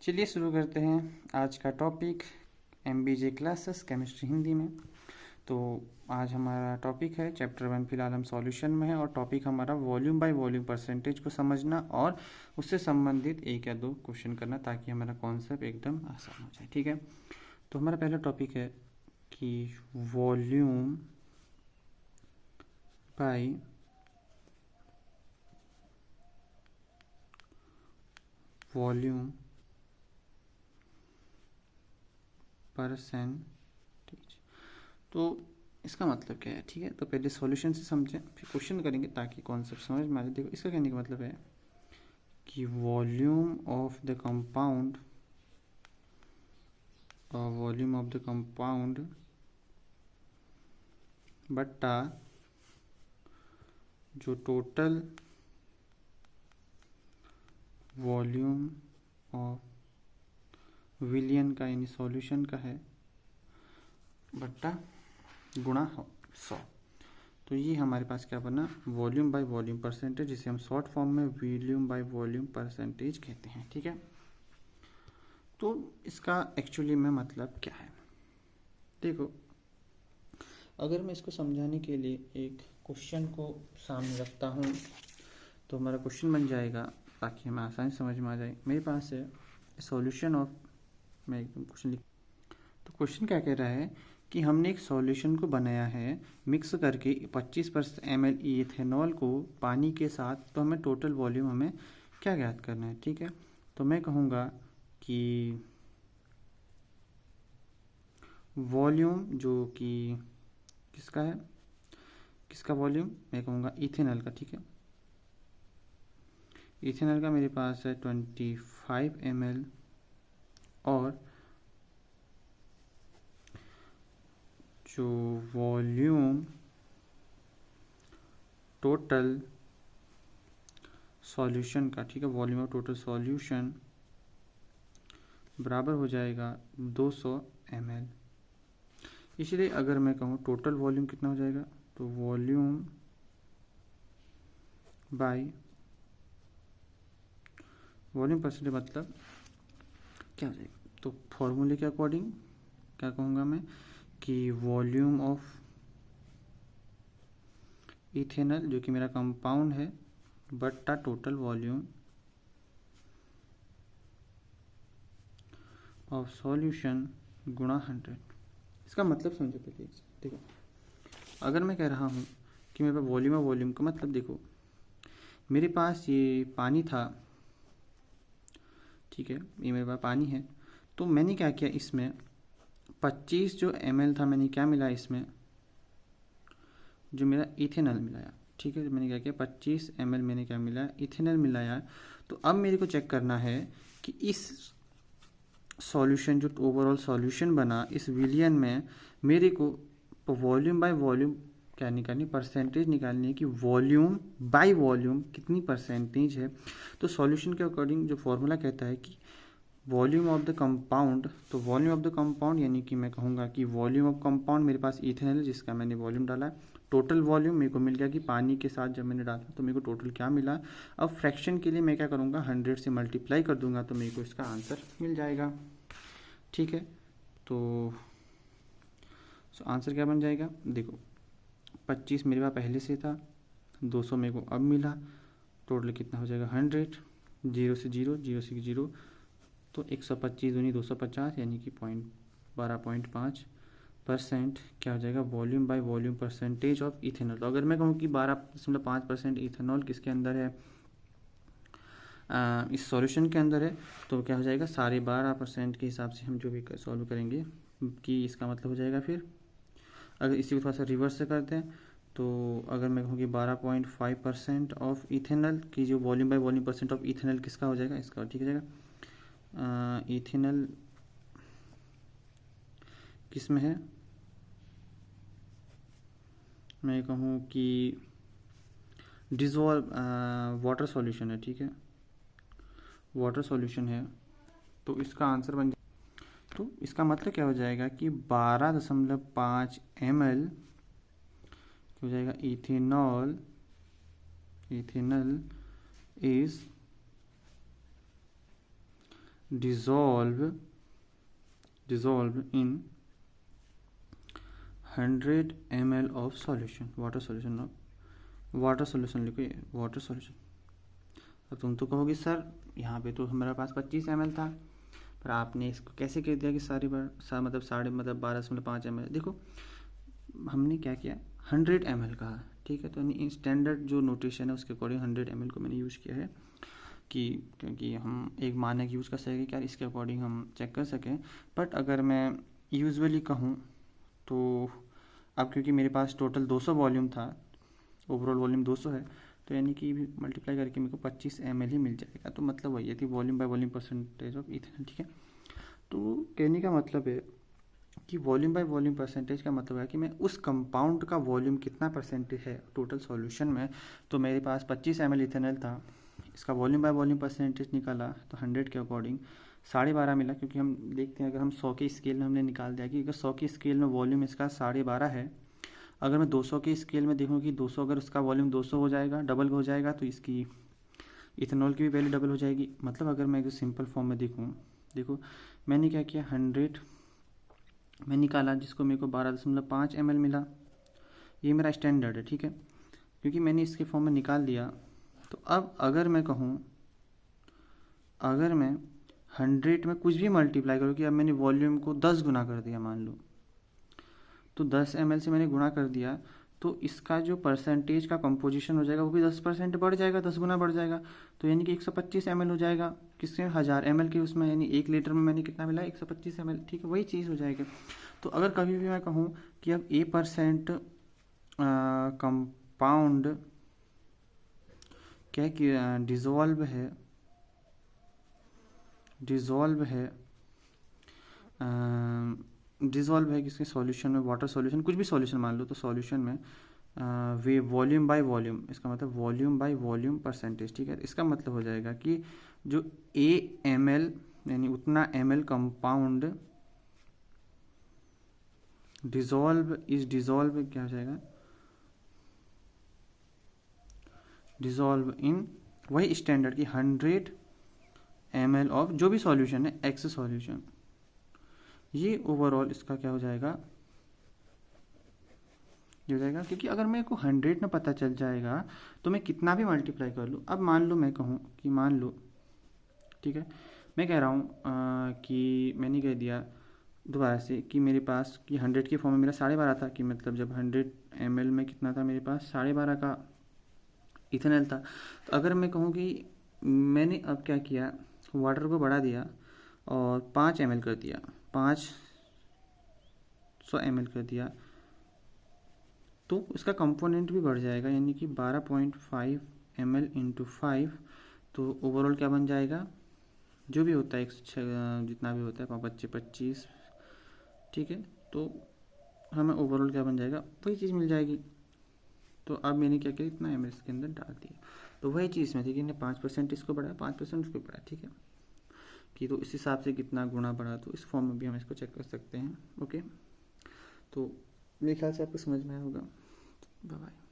चलिए शुरू करते हैं आज का topic MBJ classes chemistry Hindi में। तो आज हमारा टॉपिक है चैप्टर 1, फिलहाल हम सॉल्यूशन में है और टॉपिक हमारा वॉल्यूम बाय वॉल्यूम परसेंटेज को समझना और उससे संबंधित एक या दो क्वेश्चन करना ताकि हमारा कॉन्सेप्ट एकदम आसान हो जाए। ठीक है, तो हमारा पहला टॉपिक है कि वॉल्यूम बाय वॉल्यूम परसेंटेज। तो इसका मतलब क्या है? ठीक है, तो पहले सॉल्यूशन से समझें फिर क्वेश्चन करेंगे ताकि कॉन्सेप्ट समझ में आ जाए। देखो, इसका कहने का मतलब है कि वॉल्यूम ऑफ द कंपाउंड बट्टा जो टोटल वॉल्यूम ऑफ विलियन का यानी सॉल्यूशन का है बट्टा गुणा 100। तो ये हमारे पास क्या बना, वॉल्यूम बाय वॉल्यूम परसेंटेज, जिसे हम शॉर्ट फॉर्म में वॉल्यूम बाय वॉल्यूम परसेंटेज कहते हैं। ठीक है, तो इसका एक्चुअली में मतलब क्या है? देखो, अगर मैं इसको समझाने के लिए एक क्वेश्चन को सामने रखता हूँ तो हमारा क्वेश्चन बन जाएगा ताकि हमें आसानी समझ में आ जाए। मेरे पास है सॉल्यूशन ऑफ, मैं एकदम क्वेश्चन लिख, तो क्वेश्चन क्या कह रहा है कि हमने एक सॉल्यूशन को बनाया है मिक्स करके 25% ml इथेनॉल को पानी के साथ, तो हमें टोटल वॉल्यूम हमें क्या ज्ञात करना है। ठीक है, तो मैं कहूँगा कि वॉल्यूम जो कि किसका है, किसका वॉल्यूम, मैं कहूँगा इथेनॉल का। ठीक है, इथेनॉल का मेरे पास है 25 ml और जो वॉल्यूम टोटल सॉल्यूशन का, ठीक है, वॉल्यूम ऑफ टोटल सॉल्यूशन बराबर हो जाएगा 200 ml। इसलिए अगर मैं कहूँ टोटल वॉल्यूम कितना हो जाएगा, तो वॉल्यूम बाय वॉल्यूम परसेंटेज मतलब क्या हो जाएगा, तो फॉर्मूले के अकॉर्डिंग क्या कहूँगा मैं कि वॉल्यूम ऑफ इथेनॉल जो कि मेरा कंपाउंड है बट्टा टोटल वॉल्यूम ऑफ सॉल्यूशन गुणा 100। इसका मतलब समझो पहले। देखो, अगर मैं कह रहा हूँ कि मेरे पास वॉल्यूम ऑफ वॉल्यूम का मतलब, देखो मेरे पास ये पानी था, ठीक है, ये मेरे पास पानी है, तो मैंने क्या किया, इसमें 25 जो ml था, मैंने क्या मिलाया इसमें, जो मेरा इथेनॉल मिलाया। ठीक है, मैंने क्या किया, 25 ml मैंने क्या मिलाया, इथेनॉल मिलाया। तो अब मेरे को चेक करना है कि इस सॉल्यूशन जो ओवरऑल सॉल्यूशन बना इस विलियन में, मेरे को वॉल्यूम बाय वॉल्यूम क्या निकालनी, परसेंटेज निकालनी है कि वॉल्यूम बाय वॉल्यूम कितनी परसेंटेज है। तो सॉल्यूशन के अकॉर्डिंग जो फॉर्मूला कहता है कि वॉल्यूम ऑफ द कंपाउंड, तो वॉल्यूम ऑफ द कंपाउंड यानी कि मैं कहूँगा कि वॉल्यूम ऑफ कंपाउंड मेरे पास इथेनॉल है जिसका मैंने वॉल्यूम डाला है, टोटल वॉल्यूम मेरे को मिल गया कि पानी के साथ जब मैंने डाला तो मेरे को टोटल क्या मिला। अब फ्रैक्शन के लिए मैं क्या करूँगा, 100 से मल्टीप्लाई कर दूंगा तो मेरे को इसका आंसर मिल जाएगा। ठीक है, तो आंसर क्या बन जाएगा, देखो 25 मेरे पास पहले से था, 200 मेरे को अब मिला, टोटल कितना हो जाएगा 100, 0 से 0, 0 से 0, तो 125 दूनी 250 यानी कि 12.5% क्या हो जाएगा, volume by volume percentage of ethanol. तो अगर मैं कहूँ कि 12.5% इथेनॉल किसके अंदर है, इस सॉल्यूशन के अंदर है, तो क्या हो जाएगा 12.5% के हिसाब से हम जो भी सॉल्व करेंगे कि इसका मतलब हो जाएगा। फिर अगर इसी को थोड़ा सा रिवर्स से करते हैं तो अगर मैं कहूँ कि 12.5% ऑफ इथेनॉल की जो volume by volume percent of ethanol किसका हो जाएगा, इसका ठीक हो जाएगा। इथेनॉल किस में है, मैं कहूँ कि डिजॉल्व वाटर सॉल्यूशन है। ठीक है, वाटर सॉल्यूशन है, तो इसका आंसर बन, तो इसका मतलब क्या हो जाएगा कि 12.5 ml हो जाएगा ethanol, ethanol is dissolve in 100 ml of solution, water solution लिखो, वाटर सॉल्यूशन। अब तुम तो कहोगे सर यहाँ पे तो हमारे पास 25 ml था, पर आपने इसको कैसे कह दिया कि सारी बार मतलब 12.5 ml। देखो हमने क्या किया, 100 ml कहा, ठीक है। तो स्टैंडर्ड जो नोटेशन है उसके अकॉर्डिंग 100 ml को मैंने यूज़ किया है, कि क्योंकि हम एक मानक यूज़ कर सकें क्या, इसके अकॉर्डिंग हम चेक कर सकें। बट अगर मैं यूजुअली कहूँ तो अब क्योंकि मेरे पास टोटल 200 वॉल्यूम था, ओवरऑल वॉल्यूम 200 है, तो यानी कि मल्टीप्लाई करके मेरे को 25 ml ही मिल जाएगा। तो मतलब वही थी volume by volume percentage of ethanol, ठीक है। तो कहने का मतलब है कि वॉल्यूम बाय वॉल्यूम परसेंटेज का मतलब है कि मैं उस कंपाउंड का वॉल्यूम कितना परसेंटेज है टोटल सॉल्यूशन में। तो मेरे पास 25 ml इथेनॉल था, इसका वॉल्यूम बाय वॉल्यूम परसेंटेज निकाला तो 100 के अकॉर्डिंग 12.5 मिला, क्योंकि हम देखते हैं अगर हम 100 के स्केल में हमने निकाल दिया कि अगर 100 के स्केल में वॉल्यूम इसका 12.5 है, अगर मैं 200 के स्केल में देखूँ कि 200 अगर उसका वॉल्यूम 200 हो जाएगा, डबल हो जाएगा, तो इसकी इथेनॉल की भी वैल्यू डबल हो जाएगी। मतलब अगर मैं सिंपल फॉर्म में देखो मैंने क्या किया, 100 मैं निकाला जिसको मेरे को 12.5 ml मिला, ये मेरा स्टैंडर्ड है, ठीक है। क्योंकि मैंने इसके फॉर्म में निकाल दिया, तो अब अगर मैं कहूँ, अगर मैं 100 में कुछ भी मल्टीप्लाई करूँ कि अब मैंने वॉल्यूम को 10 गुना कर दिया, मान लो तो 10 ml से मैंने गुणा कर दिया, तो इसका जो परसेंटेज का कंपोजिशन हो जाएगा वो भी 10% बढ़ जाएगा, 10 गुना बढ़ जाएगा। तो यानी कि 125 ml हो जाएगा, किससे 1000 ml के उसमें, यानी 1 लीटर में मैंने कितना मिला, 125 ml, ठीक है, वही चीज़ हो जाएगा। तो अगर कभी भी मैं कहूँ कि अब A% कंपाउंड क्या कि डिज़ोल्व है किसके सॉल्यूशन में, वाटर सॉल्यूशन, कुछ भी सॉल्यूशन मान लो, तो सॉल्यूशन में वे वॉल्यूम बाय वॉल्यूम, इसका मतलब वॉल्यूम बाय वॉल्यूम परसेंटेज, ठीक है। इसका मतलब हो जाएगा कि जो ml यानी उतना ml कंपाउंड डिज़ोल्व क्या हो जाएगा, डिज़ोल्व इन वही स्टैंडर्ड की 100 ml ऑफ जो भी सॉल्यूशन है, एक्स सॉल्यूशन, ये ओवरऑल इसका क्या हो जाएगा, ये हो जाएगा। क्योंकि अगर मेरे को 100 में पता चल जाएगा तो मैं कितना भी मल्टीप्लाई कर लूँ। अब मान लो मैं कहूँ कि मान लो, ठीक है, मैं कह रहा हूँ कि मैंने कह दिया दोबारा से कि मेरे पास कि 100 के फॉर्म में मेरा 12.5 था, कि मतलब जब 100 ml में कितना था मेरे पास, 12.5 का इथेनॉल था। तो अगर मैं कहूँ कि मैंने अब क्या किया, वाटर को बढ़ा दिया और 5 ml कर दिया, 500 ml कर दिया, तो उसका कंपोनेंट भी बढ़ जाएगा, यानी कि 12.5 ml इंटू 5, तो ओवरऑल क्या बन जाएगा, जो भी होता है जितना भी होता है 25, ठीक है। तो हमें ओवरऑल क्या बन जाएगा, वही चीज़ मिल जाएगी। तो अब मैंने क्या किया, इतना ml इसके अंदर डाल दिया, तो वही चीज़ में थी कि 5% इसको बढ़ाया, 5% उसको बढ़ाया, ठीक है, कि तो इस हिसाब से कितना गुना बढ़ा, तो इस फॉर्म में भी हम इसको चेक कर सकते हैं। ओके, तो मेरे ख्याल से आपको समझ में आया होगा। Bye bye.